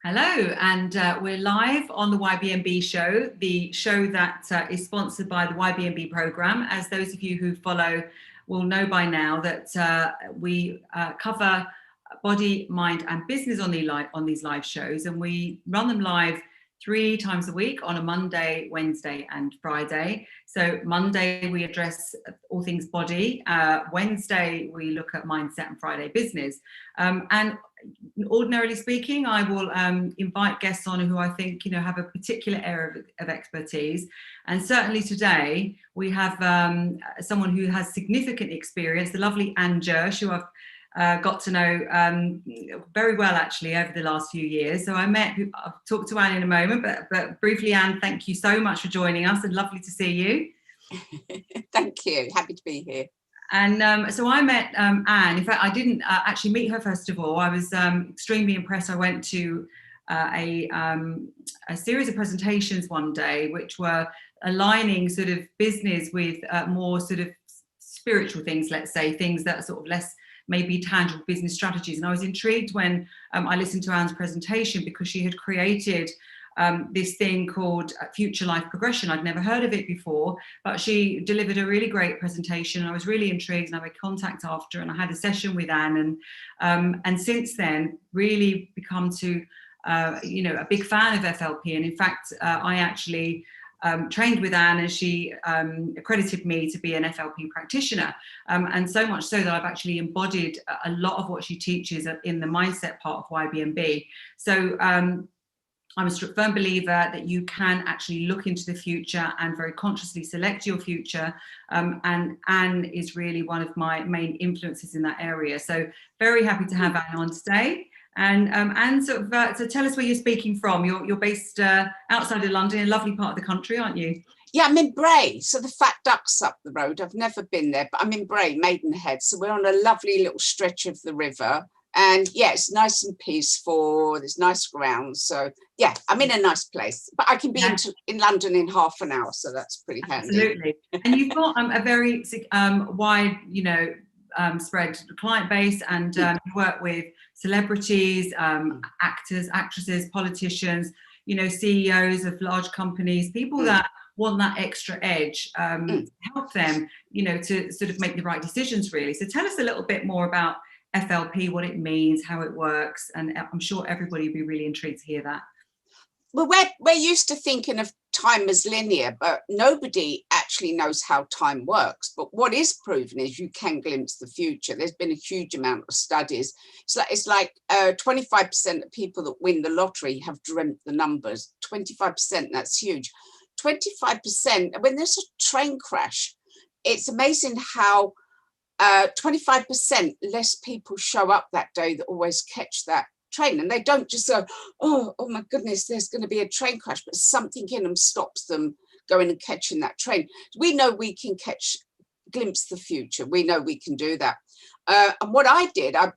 Hello, and we're live on the YBMB Show, the show that is sponsored by the YBMB program. As those of you who follow will know by now, that we cover body, mind, and business on these live shows, and we run them live 3 times a week on a Monday, Wednesday, and Friday. So Monday we address all things body. Wednesday we look at mindset, and Friday business. And ordinarily speaking, I will invite guests on who I think have a particular area of expertise, and certainly today we have someone who has significant experience, the lovely Anne Jirsch, who I've got to know very well actually over the last few years. So I'll talk to Anne in a moment, but briefly, Anne, thank you so much for joining us, and lovely to see you. Thank you, happy to be here. And so I met Anne. In fact, I didn't actually meet her first of all. I was extremely impressed. I went to a series of presentations one day, which were aligning sort of business with more sort of spiritual things, let's say, things that are sort of less maybe tangible business strategies. And I was intrigued when I listened to Anne's presentation, because she had created this thing called Future Life Progression. I'd never heard of it before, but she delivered a really great presentation, and I was really intrigued, and I made contact after, and I had a session with Anne, and since then really become a big fan of FLP. And in fact, I actually trained with Anne, and she accredited me to be an FLP practitioner, and so much so that I've actually embodied a lot of what she teaches in the mindset part of YBMB. So I'm a firm believer that you can actually look into the future and very consciously select your future, and Anne is really one of my main influences in that area. So very happy to have Anne on today. And Anne, so tell us where you're speaking from. You're based outside of London, in a lovely part of the country, aren't you? Yeah, I'm in Bray, so the Fat Duck's up the road. I've never been there, but I'm in Bray, Maidenhead. So we're on a lovely little stretch of the river. And yeah, it's nice and peaceful. There's nice grounds. So yeah, I'm in a nice place. But I can be in London in half an hour, so that's pretty handy. Absolutely. And you've got a very wide, spread client base, and you work with celebrities, actors, actresses, politicians, CEOs of large companies, people that want that extra edge, help them, to sort of make the right decisions, really. So tell us a little bit more about FLP, what it means, how it works, and I'm sure everybody will be really intrigued to hear that. Well, we're used to thinking of time as linear, but nobody actually knows how time works. But what is proven is you can glimpse the future. There's been a huge amount of studies. It's like 25% of people that win the lottery have dreamt the numbers. 25%, that's huge. 25%, when there's a train crash, it's amazing how 25% less people show up that day that always catch that train, and they don't just go, oh my goodness, there's going to be a train crash, but something in them stops them going and catching that train. We know we can glimpse the future. We know we can do that. And what I did, I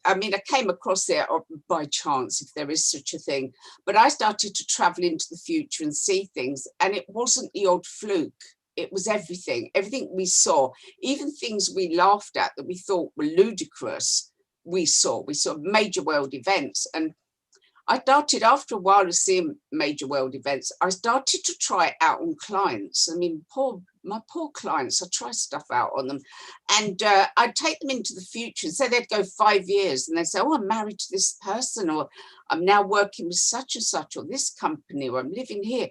came across it by chance, if there is such a thing, but I started to travel into the future and see things, and it wasn't the odd fluke. It was everything we saw, even things we laughed at that we thought were ludicrous. We saw major world events. And I started, after a while of seeing major world events, I started to try it out on clients. My poor clients, I try stuff out on them. And I'd take them into the future and say they'd go 5 years, and they'd say, oh, I'm married to this person, or I'm now working with such and such, or this company, or I'm living here.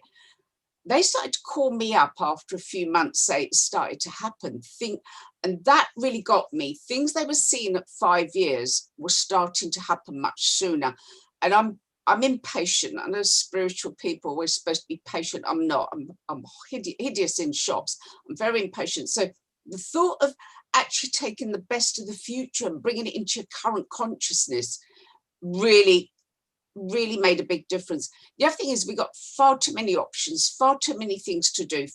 They started to call me up after a few months, say it started to happen. And that really got me. Things they were seeing at 5 years were starting to happen much sooner. And I'm impatient. I know spiritual people are always supposed to be patient. I'm not. I'm hideous in shops. I'm very impatient. So the thought of actually taking the best of the future and bringing it into your current consciousness really made a big difference. The other thing is we got far too many options, far too many things to do.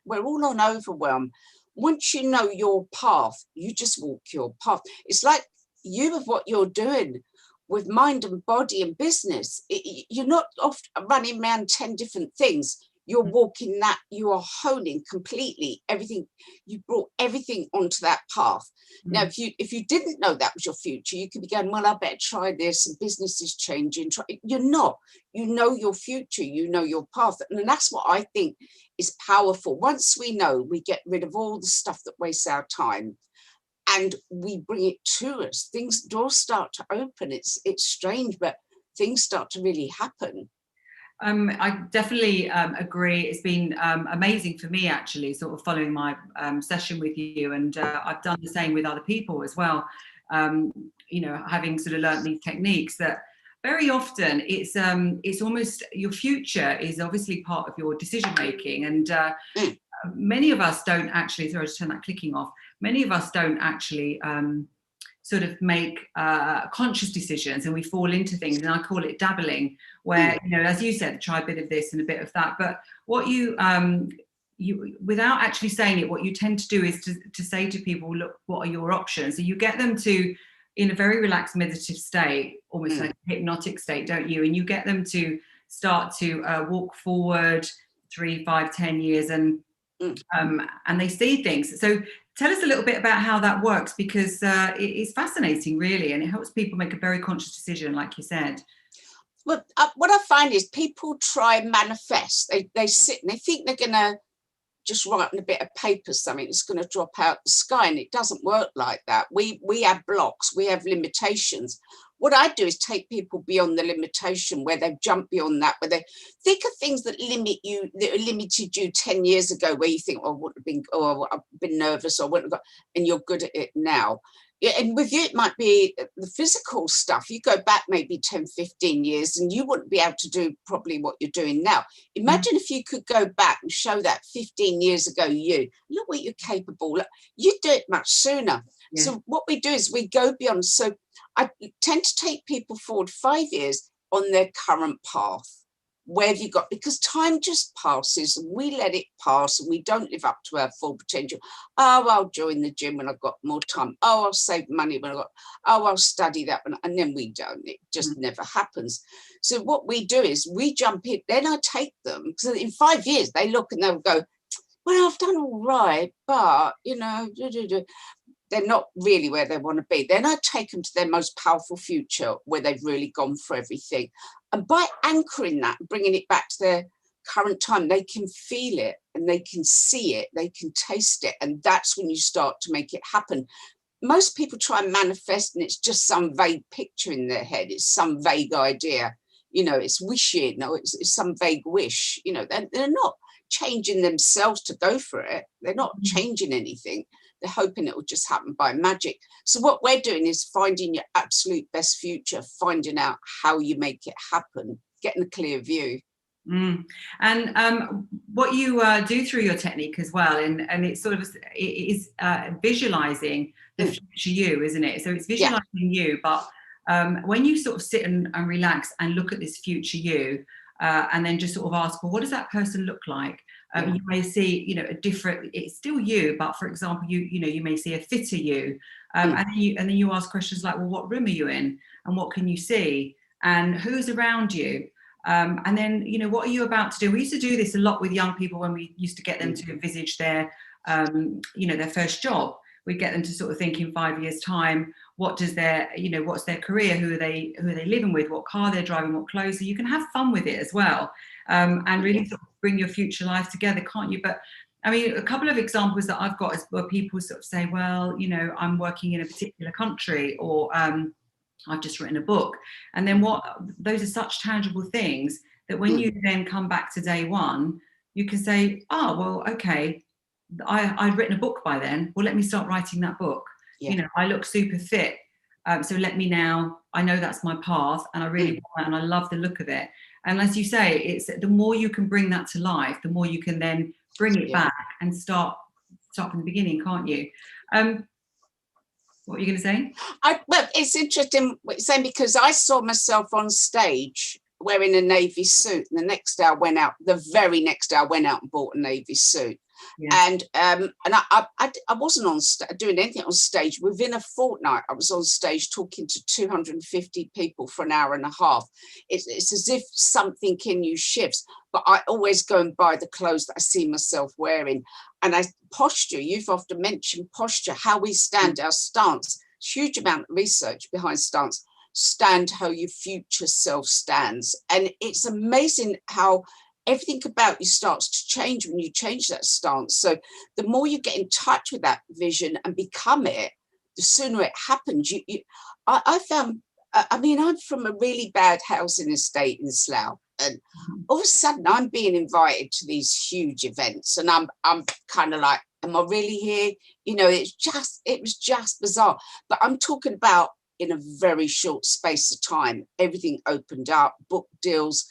We're all on overwhelm. Once you know your path, you just walk your path. It's like you of what you're doing with mind and body and business. You're not off running around 10 different things. you're walking that, you are honing completely everything. You brought everything onto that path. Now, if you didn't know that was your future, you could be going, well, I better try this, and business is changing. You're not. You know your future, you know your path. And that's what I think is powerful. Once we know, we get rid of all the stuff that wastes our time, and we bring it to us. Doors start to open. It's strange, but things start to really happen. I definitely agree. It's been amazing for me, actually, sort of following my session with you, and I've done the same with other people as well. You know, having sort of learned these techniques, that very often it's almost your future is obviously part of your decision making, and many of us don't actually. Sorry, just turn that clicking off. Many of us don't actually sort of make conscious decisions, and we fall into things, and I call it dabbling, where, you know, as you said, try a bit of this and a bit of that. But what you without actually saying it, what you tend to do is to say to people, look, what are your options? So you get them to, in a very relaxed meditative state, almost like a hypnotic state, don't you? And you get them to start to walk forward 3, 5, 10 years, and they see things. So tell us a little bit about how that works, because it is fascinating, really, and it helps people make a very conscious decision, like you said. Well, what I find is people try and manifest. They sit and they think they're going to just write on a bit of paper something that's going to drop out the sky, and it doesn't work like that. We have blocks, we have limitations. What I do is take people beyond the limitation, where they've jumped beyond that, where they think of things that limit you, that limited you 10 years ago, where you think, oh, I would have been, oh, I've been nervous, or wouldn't have got, and you're good at it now. Yeah, and with you, it might be the physical stuff. You go back maybe 10, 15 years, and you wouldn't be able to do probably what you're doing now. Imagine if you could go back and show that 15 years ago, you, look what you're capable. Look, you'd do it much sooner. Yeah. So what we do is we go beyond. So I tend to take people forward 5 years on their current path. Where have you got? Because time just passes, and we let it pass, and we don't live up to our full potential. Oh, I'll join the gym when I've got more time. Oh, I'll save money when I've got, oh, I'll study that one. And then we don't. It just never happens. So what we do is we jump in, then I take them. So in 5 years, they look and they'll go, well, I've done all right, but, you know, they're not really where they want to be. Then I take them to their most powerful future, where they've really gone for everything. And by anchoring that, bringing it back to their current time, they can feel it, and they can see it, they can taste it. And that's when you start to make it happen. Most people try and manifest, and it's just some vague picture in their head. It's some vague idea, you know, it's wishing, or it's some vague wish, you know, they're not changing themselves to go for it. They're not changing anything. They're hoping it will just happen by magic. So what we're doing is finding your absolute best future, finding out how you make it happen, getting a clear view. And what you do through your technique as well, and it's sort of, it is visualizing the future you, isn't it? So it's visualizing you, but when you sort of sit and relax and look at this future you, and then just sort of ask, well, what does that person look like? You may see, you know, a different, it's still you, but for example, you know, you may see a fitter you, and then you ask questions like, well, what room are you in, and what can you see, and who's around you, and then, you know, what are you about to do? We used to do this a lot with young people when we used to get them to envisage their, you know, their first job. We'd get them to sort of think in 5 years' time, what does their, you know, what's their career, who are they living with, what car they're driving, what clothes. So you can have fun with it as well, and really sort of bring your future life together, can't you? But I mean, a couple of examples that I've got is where people sort of say, well, you know, I'm working in a particular country, or I've just written a book. And then those are such tangible things that when you then come back to day one, you can say, oh, well, okay, I'd written a book by then. Well, let me start writing that book. You know, I look super fit. So let me now, I know that's my path, and I really want that, and I love the look of it. And as you say, it's the more you can bring that to life, the more you can then bring it back and start from the beginning, can't you? What were you going to say? Well, it's interesting what you're saying, because I saw myself on stage wearing a navy suit, and the very next day I went out and bought a navy suit. Yeah. And I wasn't doing anything on stage. Within a fortnight, I was on stage talking to 250 people for an hour and a half. It's as if something in you shifts. But I always go and buy the clothes that I see myself wearing. And posture, you've often mentioned posture, how we stand, our stance, huge amount of research behind stance. Stand how your future self stands. And it's amazing how everything about you starts to change when you change that stance. So the more you get in touch with that vision and become it, the sooner it happens. I found, I mean, I'm from a really bad housing estate in Slough, and all of a sudden I'm being invited to these huge events, and I'm kind of like, am I really here? You know, it was just bizarre. But I'm talking about in a very short space of time, everything opened up, book deals,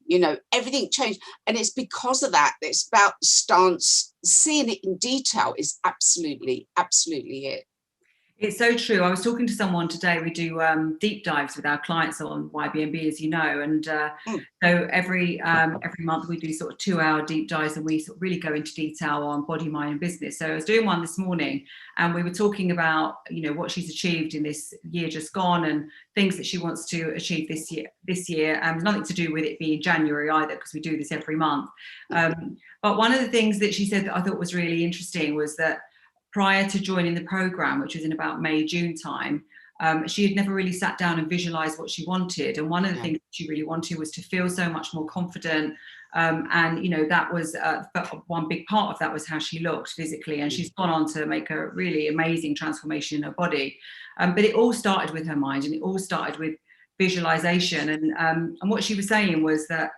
you know, everything changed. And it's because of that. It's about stance. Seeing it in detail is absolutely it. It's so true. I was talking to someone today. We do deep dives with our clients on YBMB, as you know, and so every month we do sort of 2-hour deep dives, and we sort of really go into detail on body, mind, and business. So I was doing one this morning, and we were talking about, you know, what she's achieved in this year just gone, and things that she wants to achieve this year, and nothing to do with it being January either, because we do this every month. But one of the things that she said that I thought was really interesting was that prior to joining the program, which was in about May, June time, she had never really sat down and visualized what she wanted. And one of the things that she really wanted was to feel so much more confident. And, you know, that was one big part of that was how she looked physically. And she's gone on to make a really amazing transformation in her body. But it all started with her mind, and it all started with visualization. And what she was saying was that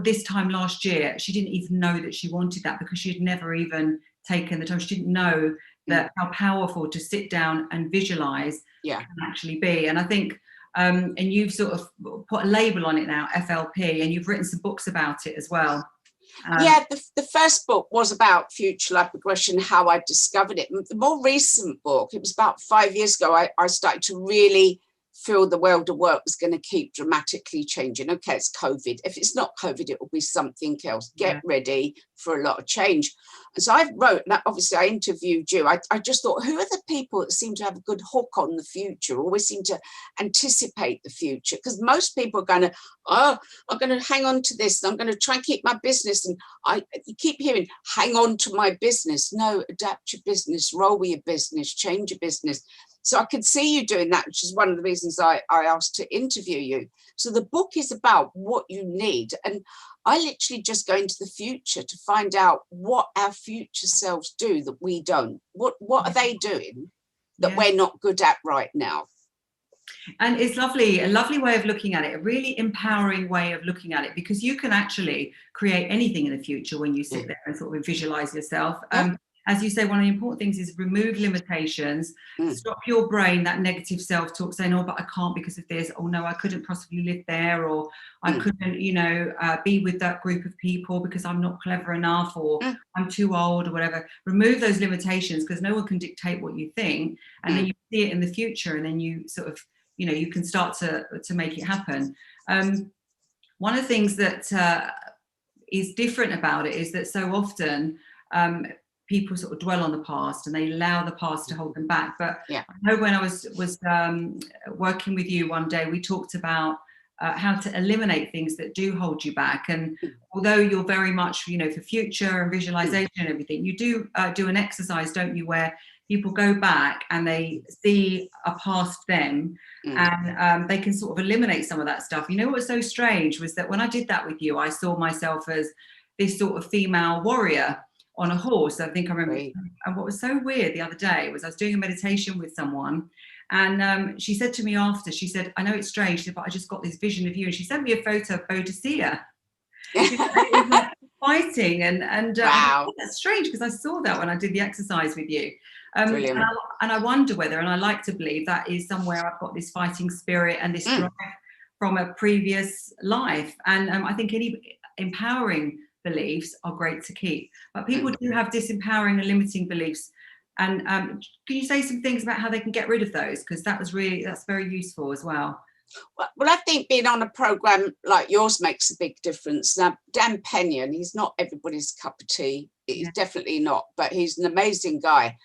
this time last year, she didn't even know that she wanted that, because she had never even taken the time. She didn't know that how powerful to sit down and visualize can actually be. And I think, and you've sort of put a label on it now, FLP, and you've written some books about it as well. The first book was about future life progression, how I discovered it. The more recent book, it was about 5 years ago, I started to really feel the world of work was going to keep dramatically changing. Okay, it's COVID. If it's not COVID, it will be something else. Get ready for a lot of change. And so I wrote, and obviously I interviewed you. I just thought, who are the people that seem to have a good hook on the future, always seem to anticipate the future? Because most people are going to, I'm going to hang on to this, and I'm going to try and keep my business. And you keep hearing, hang on to my business. No, adapt your business, roll with your business, change your business. So I could see you doing that, which is one of the reasons I asked to interview you. So the book is about what you need. And I literally just go into the future to find out what our future selves do that we don't. What are they doing that we're not good at right now? And it's lovely, a lovely way of looking at it, a really empowering way of looking at it, because you can actually create anything in the future when you sit there and sort of visualize yourself. As you say, one of the important things is remove limitations, stop your brain, that negative self-talk saying, oh, but I can't because of this, oh no, I couldn't possibly live there, or I couldn't, you know, be with that group of people because I'm not clever enough, or I'm too old, or whatever. Remove those limitations, because no one can dictate what you think, and then you see it in the future, and then you sort of, you know, you can start to make it happen. One of the things that is different about it is that so often people sort of dwell on the past, and they allow the past to hold them back. But I know when I was working with you one day, we talked about how to eliminate things that do hold you back. And although you're very much, you know, for future and visualization and everything, you do an exercise, don't you, where people go back and they see a past them, and they can sort of eliminate some of that stuff. You know what was so strange was that when I did that with you, I saw myself as this sort of female warrior on a horse. I think I remember. And what was so weird the other day was I was doing a meditation with someone, and she said to me after, she said, I know it's strange, but I just got this vision of you. And she sent me a photo of Bodicea. It was like fighting, and wow. That's strange, because I saw that when I did the exercise with you. And I wonder whether, and I like to believe that is somewhere I've got this fighting spirit and this drive from a previous life. And I think any empowering beliefs are great to keep, but people do have disempowering and limiting beliefs. And can you say some things about how they can get rid of those? Because that's very useful as well. Well, I think being on a program like yours makes a big difference. Now, Dan Penyon, he's not everybody's cup of tea. He's definitely not, but he's an amazing guy.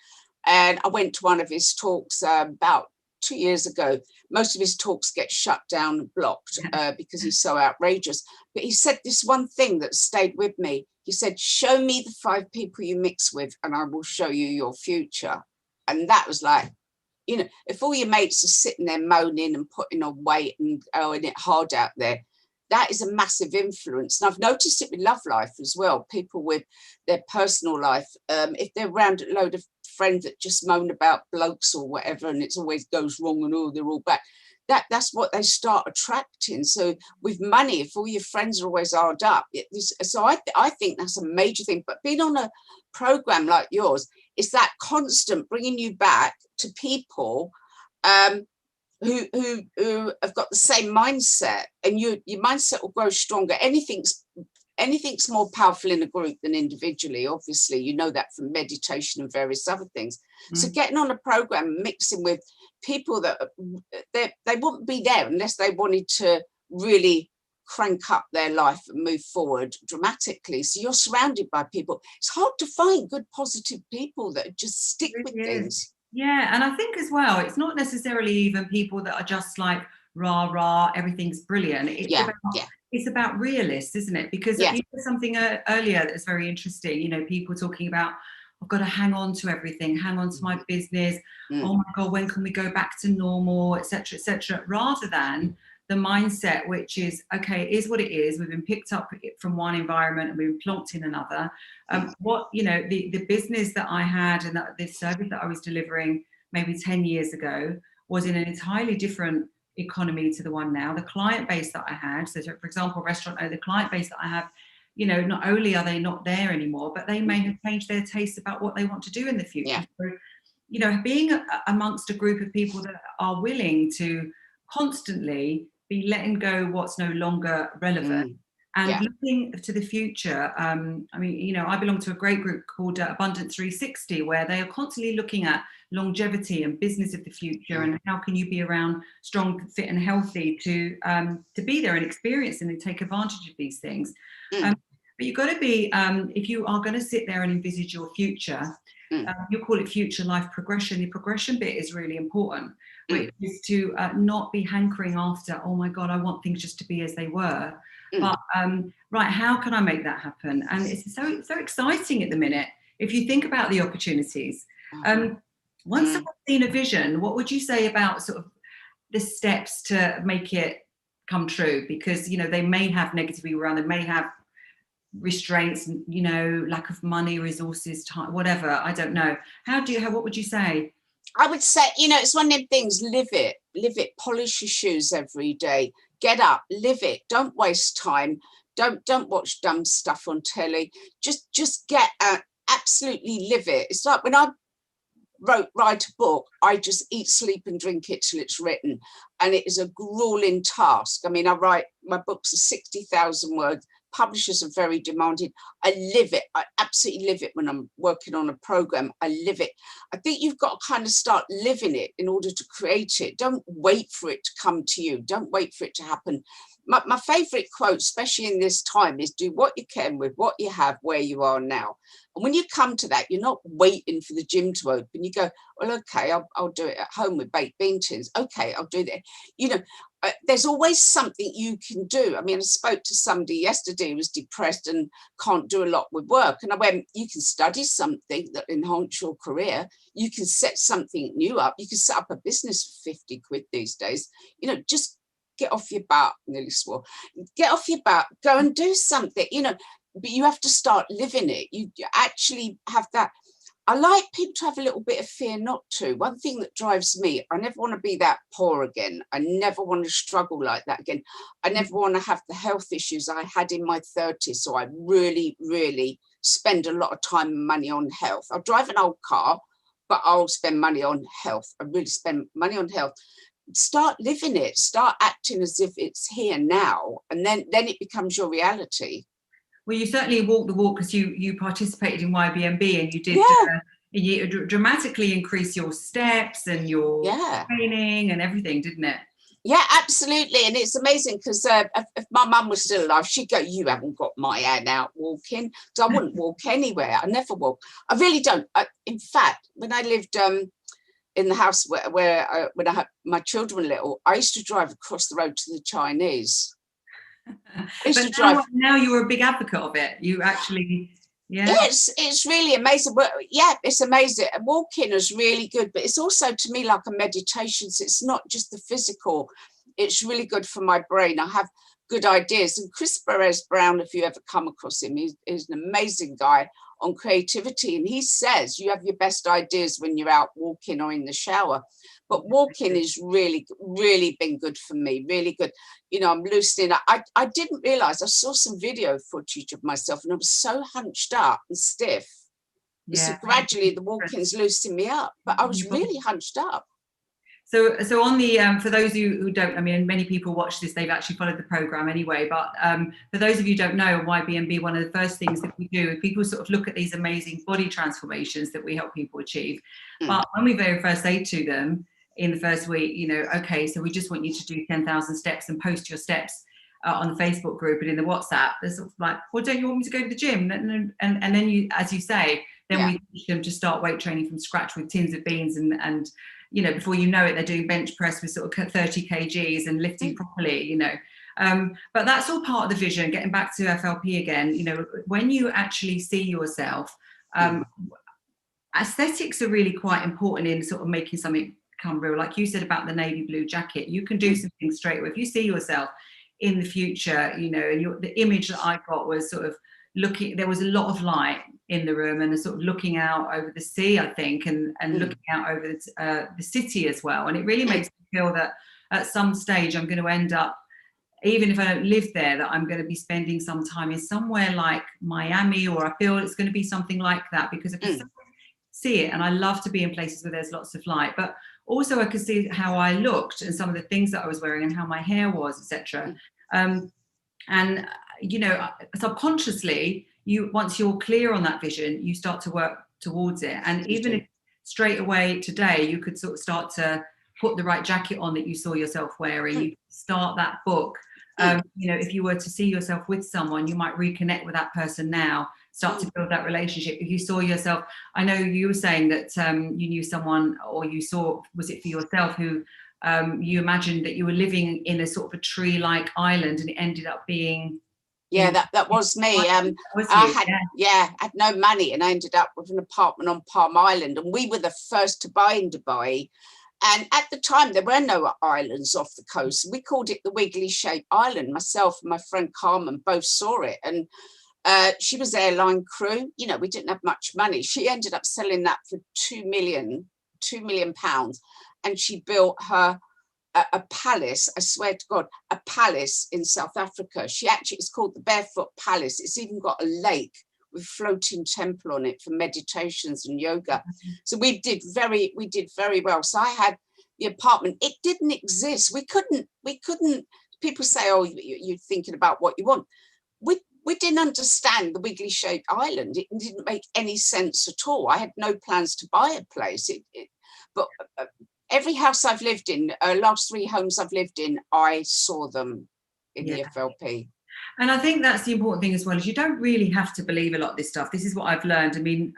And I went to one of his talks about 2 years ago. Most of his talks get shut down and blocked because he's so outrageous. But he said this one thing that stayed with me. He said, show me the 5 people you mix with and I will show you your future. And that was like, you know, if all your mates are sitting there moaning and putting on weight and going it hard out there, that is a massive influence. And I've noticed it with love life as well. People with their personal life, if they're around a load of friends that just moan about blokes or whatever, and it always goes wrong and oh, they're all bad, that's what they start attracting. So with money, if all your friends are always hard up, so I think that's a major thing. But being on a program like yours, is that constant bringing you back to people who have got the same mindset, and your mindset will grow stronger. Anything's more powerful in a group than individually, obviously. You know that from meditation and various other things. So getting on a program, mixing with people that they wouldn't be there unless they wanted to really crank up their life and move forward dramatically. So you're surrounded by people. It's hard to find good, positive people that just stick with things. Yeah, and I think as well, it's not necessarily even people that are just like rah rah, everything's brilliant. It's about realists, isn't it? Because you said something earlier that's very interesting. You know, people talking about, I've got to hang on to everything, hang on to my business. Oh my God, when can we go back to normal, etc., rather than the mindset, which is, okay, it is what it is. We've been picked up from one environment and we've been plonked in another. What, you know, the business that I had and the service that I was delivering maybe 10 years ago was in an entirely different economy to the one now. The client base that I had, so for example, restaurant, the client base that I have, you know, not only are they not there anymore, but they may have changed their taste about what they want to do in the future. So, you know, being amongst a group of people that are willing to constantly be letting go what's no longer relevant and looking to the future. I mean, you know, I belong to a great group called Abundance 360, where they are constantly looking at longevity and business of the future and how can you be around strong, fit and healthy to be there and experience and take advantage of these things. But you've got to be, if you are going to sit there and envisage your future, you call it future life progression. The progression bit is really important, which is to not be hankering after, oh my God, I want things just to be as they were. But right, how can I make that happen? And it's so exciting at the minute. If you think about the opportunities, once someone's seen a vision, what would you say about sort of the steps to make it come true? Because, you know, they may have negativity around, they may have restraints, you know, lack of money, resources, time, whatever. I don't know. What would you say? I would say, you know, it's one of them things, live it, polish your shoes every day, get up, live it, don't waste time, don't watch dumb stuff on telly, just get absolutely live it. It's like when I write a book, I just eat, sleep and drink it till it's written, and it is a grueling task. I mean, my books are 60,000 words. Publishers are very demanding. I live it. I absolutely live it when I'm working on a program. I live it. I think you've got to kind of start living it in order to create it. Don't wait for it to come to you. Don't wait for it to happen. My favorite quote, especially in this time, is do what you can with what you have where you are now. And when you come to that, you're not waiting for the gym to open. You go, well, okay, I'll do it at home with baked bean tins. Okay, I'll do that. You know, there's always something you can do. I mean, I spoke to somebody yesterday who was depressed and can't do a lot with work. And I went, you can study something that enhance your career. You can set something new up. You can set up a business for 50 quid these days. You know, just get off your butt, nearly swore. Get off your butt, go and do something, you know, but you have to start living it. You actually have that. I like people to have a little bit of fear not to. One thing that drives me, I never want to be that poor again. I never want to struggle like that again. I never want to have the health issues I had in my 30s. So I really, really spend a lot of time and money on health. I'll drive an old car, but I'll spend money on health. I really spend money on health. Start living it, start acting as if it's here now, and then it becomes your reality. Well, you certainly walk the walk, because you participated in YBMB and you did you dramatically increase your steps and your training and everything, didn't it? Yeah, absolutely. And it's amazing because if my mum was still alive, she'd go, you haven't got my Anne out walking. Because I wouldn't walk anywhere. I never walk. I really don't. In fact, when I lived in the house where when I had my children little, I used to drive across the road to the Chinese. I used But to drive. now you're a big advocate of it. You actually, yeah. It's really amazing. But yeah, it's amazing. Walking is really good, but it's also to me like a meditation. So it's not just the physical. It's really good for my brain. I have good ideas. And Chris Perez-Brown, if you ever come across him, he's an amazing guy on creativity. And he says you have your best ideas when you're out walking or in the shower. But walking is really, really been good for me, really good. You know, I'm loosening up. I didn't realize, I saw some video footage of myself and I was so hunched up and stiff. Yeah. So gradually the walking's loosening me up, but I was really hunched up. So on the, for those of you who don't, I mean, many people watch this, they've actually followed the program anyway, but for those of you who don't know, YBMB, one of the first things that we do, people sort of look at these amazing body transformations that we help people achieve. But when we very first say to them in the first week, you know, okay, so we just want you to do 10,000 steps and post your steps on the Facebook group and in the WhatsApp, they're sort of like, well, don't you want me to go to the gym? And then you, as you say, then we teach them to start weight training from scratch with tins of beans and you know, before you know it, they're doing bench press with sort of 30 kgs and lifting properly, you know. But that's all part of the vision. Getting back to FLP again, you know, when you actually see yourself, aesthetics are really quite important in sort of making something come real. Like you said about the navy blue jacket, you can do something straight away. If you see yourself in the future, you know, and the image that I got was sort of looking, there was a lot of light in the room and sort of looking out over the sea, I think, and looking out over the city as well. And it really makes me feel that at some stage I'm going to end up, even if I don't live there, that I'm going to be spending some time in somewhere like Miami, or I feel it's going to be something like that, because I can see it. And I love to be in places where there's lots of light, but also I could see how I looked and some of the things that I was wearing and how my hair was, etc. And you know, subconsciously, once you're clear on that vision, you start to work towards it. And even if straight away today you could sort of start to put the right jacket on that you saw yourself wearing, you start that book. You know, if you were to see yourself with someone, you might reconnect with that person now, start to build that relationship. If you saw yourself, I know you were saying that you knew someone, or you saw, was it for yourself, who you imagined that you were living in a sort of a tree-like island, and it ended up being. Yeah, that was me. I had no money, and I ended up with an apartment on Palm Island, and we were the first to buy in Dubai. And at the time, there were no islands off the coast. We called it the Wiggly Shape Island. Myself and my friend Carmen both saw it, and she was airline crew. You know, we didn't have much money. She ended up selling that for £2 million, and she built her a palace, I swear to God, a palace in South Africa. It's called the Barefoot Palace. It's even got a lake with floating temple on it for meditations and yoga. So we did very well. So I had the apartment. It didn't exist. We couldn't, people say, oh, you're thinking about what you want. We didn't understand the Wiggly Shaped Island. It didn't make any sense at all. I had no plans to buy a place. But every house I've lived in, last 3 homes I've lived in, I saw them in the FLP. And I think that's the important thing as well, is you don't really have to believe a lot of this stuff. This is what I've learned. I mean,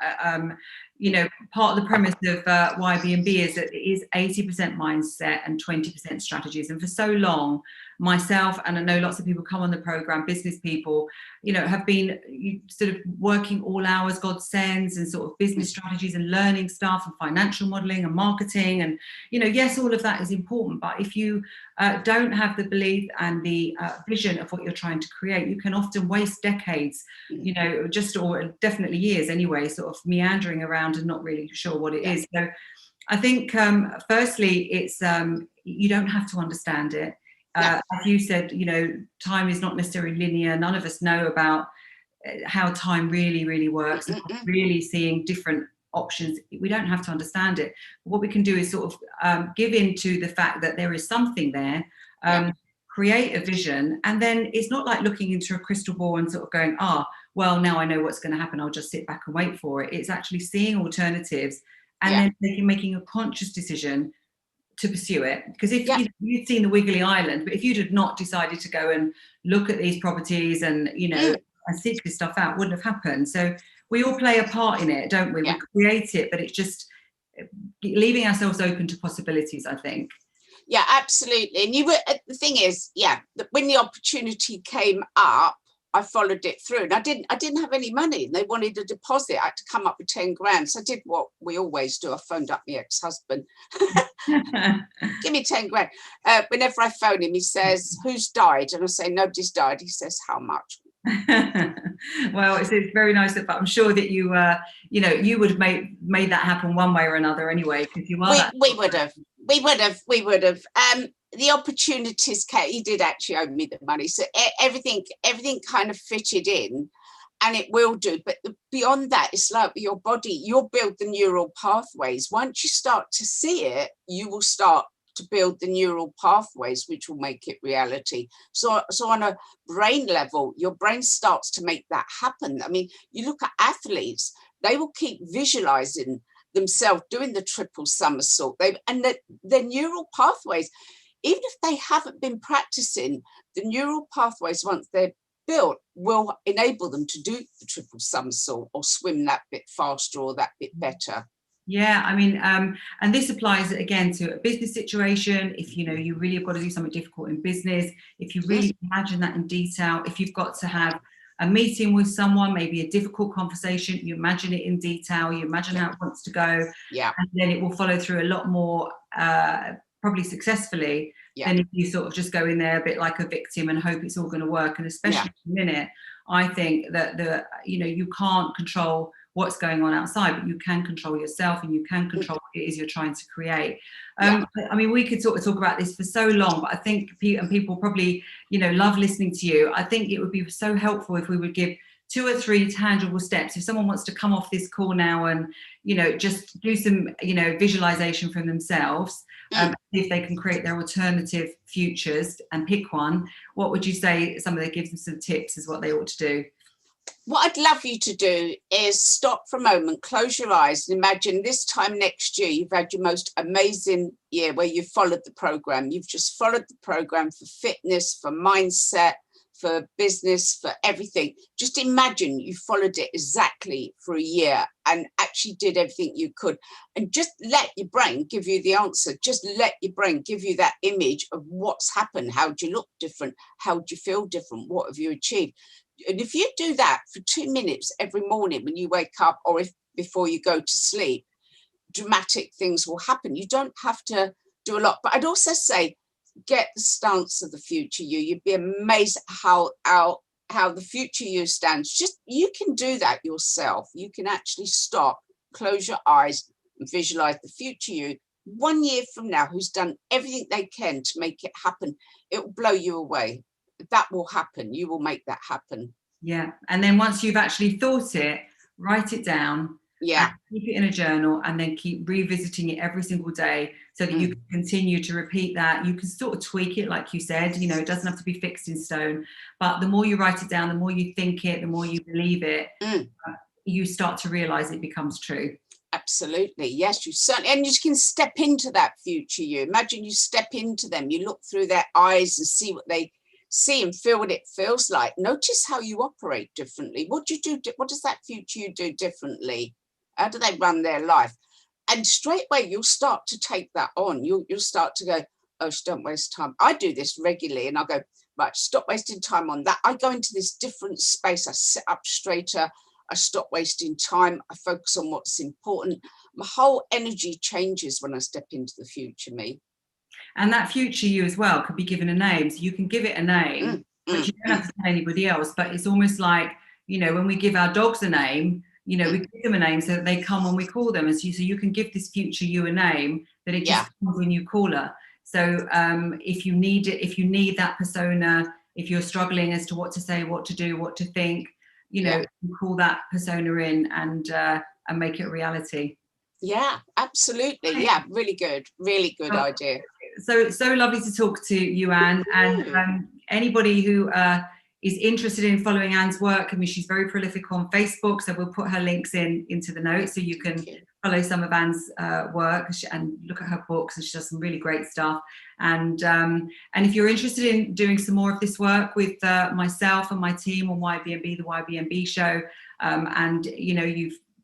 you know, part of the premise of YBMB is that it is 80% mindset and 20% strategies. And for so long, myself, and I know lots of people come on the program, business people, you know, have been sort of working all hours God sends, and sort of business strategies and learning stuff and financial modeling and marketing. And, you know, yes, all of that is important. But if you don't have the belief and the vision of what you're trying to create, you can often waste decades, you know, or definitely years anyway, sort of meandering around and not really sure what it is. So I think, firstly, it's you don't have to understand it. As you said, you know, time is not necessarily linear. None of us know about how time really works, and really seeing different options. We don't have to understand it. But what we can do is sort of give in to the fact that there is something there, create a vision, and then it's not like looking into a crystal ball and sort of going, well, now I know what's going to happen, I'll just sit back and wait for it. It's actually seeing alternatives and then making a conscious decision to pursue it. Because if Yeah. you'd seen the Wiggly Island, but if you'd have not decided to go and look at these properties and, and seek this stuff out, wouldn't have happened. So we all play a part in it, don't we? Yeah. We create it, but it's just leaving ourselves open to possibilities, I think. Yeah, absolutely. And the thing is, when the opportunity came up, I followed it through, and I didn't have any money. They wanted a deposit. I had to come up with 10 grand. So I did what we always do. I phoned up my ex-husband. Give me 10 grand. Whenever I phone him, he says, "Who's died?" And I say, "Nobody's died." He says, "How much?" Well, it's very nice, but I'm sure that you would have made that happen one way or another anyway, because you are. We would have. The opportunities came. He did actually owe me the money, so everything kind of fitted in, and it will do. But beyond that, it's like your body. You'll build the neural pathways. Once you start to see it, you will start to build the neural pathways, which will make it reality. So on a brain level, your brain starts to make that happen. I mean, you look at athletes; they will keep visualizing themselves doing the triple somersault. Their neural pathways, even if they haven't been practicing, the neural pathways, once they're built, will enable them to do the triple somersault or swim that bit faster or that bit better. Yeah, I mean, and this applies again to a business situation. If you really have got to do something difficult in business, if you really imagine that in detail, if you've got to have a meeting with someone, maybe a difficult conversation, you imagine it in detail, you imagine how it wants to go, and then it will follow through a lot more probably successfully than if you sort of just go in there a bit like a victim and hope it's all going to work. And especially in a minute, I think that you can't control what's going on outside, but you can control yourself, and you can control what it is you're trying to create. I mean, we could sort of talk about this for so long, but I think people probably, love listening to you. I think it would be so helpful if we would give 2 or 3 tangible steps. If someone wants to come off this call now and, just do some, visualization from themselves, see if they can create their alternative futures and pick one, what would you say somebody gives them some tips is what they ought to do? What I'd love you to do is stop for a moment, close your eyes, and imagine this time next year you've had your most amazing year where you've followed the program. You've just followed the program for fitness, for mindset, for business, for everything. Just imagine you followed it exactly for a year and actually did everything you could. And just let your brain give you the answer. Just let your brain give you that image of what's happened. How do you look different? How do you feel different? What have you achieved? And if you do that for 2 minutes every morning when you wake up, or before you go to sleep, dramatic things will happen. You don't have to do a lot. But I'd also say, get the stance of the future you. You'd be amazed how the future you stands. Just, you can do that yourself. You can actually stop, close your eyes, and visualize the future you 1 year from now, who's done everything they can to make it happen. It will blow you away. That will happen. You will make that happen. Yeah. And then once you've actually thought it, write it down. Yeah. Keep it in a journal, and then keep revisiting it every single day so that you can continue to repeat that. You can sort of tweak it, like you said, it doesn't have to be fixed in stone, but the more you write it down, the more you think it, the more you believe it, you start to realize it becomes true. Absolutely. Yes, you certainly, and you can step into that future you. Imagine you step into them, you look through their eyes and see what they see and feel what it feels like. Notice how you operate differently. What do you do? What does that future you do differently? How do they run their life? And straight away, you'll start to take that on. You'll start to go, oh, don't waste time. I do this regularly, and I go, right, stop wasting time on that. I go into this different space. I sit up straighter. I stop wasting time. I focus on what's important. My whole energy changes when I step into the future me. And that future you as well could be given a name. So you can give it a name, which you don't have to tell anybody else. But it's almost like, when we give our dogs a name, we give them a name so that they come when we call them. And so you can give this future you a name that it just comes when you call her. So if you need it, if you need that persona, if you're struggling as to what to say, what to do, what to think, you call that persona in and make it a reality. Yeah, absolutely. Yeah, really good idea. So lovely to talk to you, Anne. And anybody who is interested in following Anne's work, I mean, she's very prolific on Facebook, so we'll put her links into the notes so you can follow some of Anne's work and look at her books, and she does some really great stuff. And if you're interested in doing some more of this work with myself and my team on YBMB, the YBMB Show, and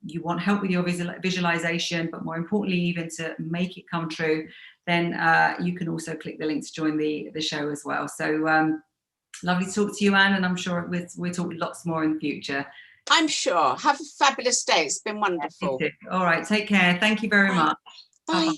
you want help with your visualization, but more importantly, even to make it come true, then you can also click the link to join the show as well. So lovely to talk to you, Anne, and I'm sure we'll talk lots more in the future. I'm sure. Have a fabulous day. It's been wonderful. All right, take care. Thank you very much. Bye. Bye-bye.